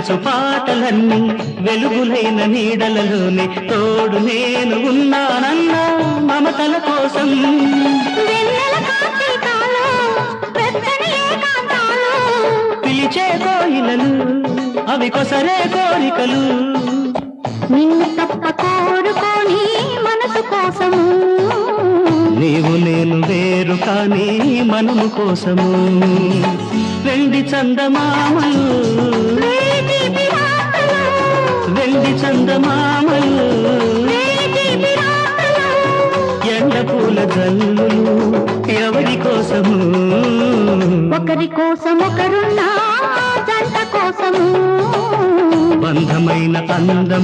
కంచు పాటలన్నీ వెలుగులైన నీడలలోనే తోడు నేను ఉన్నానన్నా మమతల కోసం పిలిచే కోయిలలు అవి కొసరే కోరికలు నిన్ను తప్ప కోరుకోని మనసు కోసము నీవు నేను వేరు కానీ మనము కోసము వెండి చందమామలు వెండి చందమామలు ఎండ పూల జల్లులు ఎవరి కోసము ఒకరి కోసం ఒకరున్నా జంట కోసము బంధమైన అందం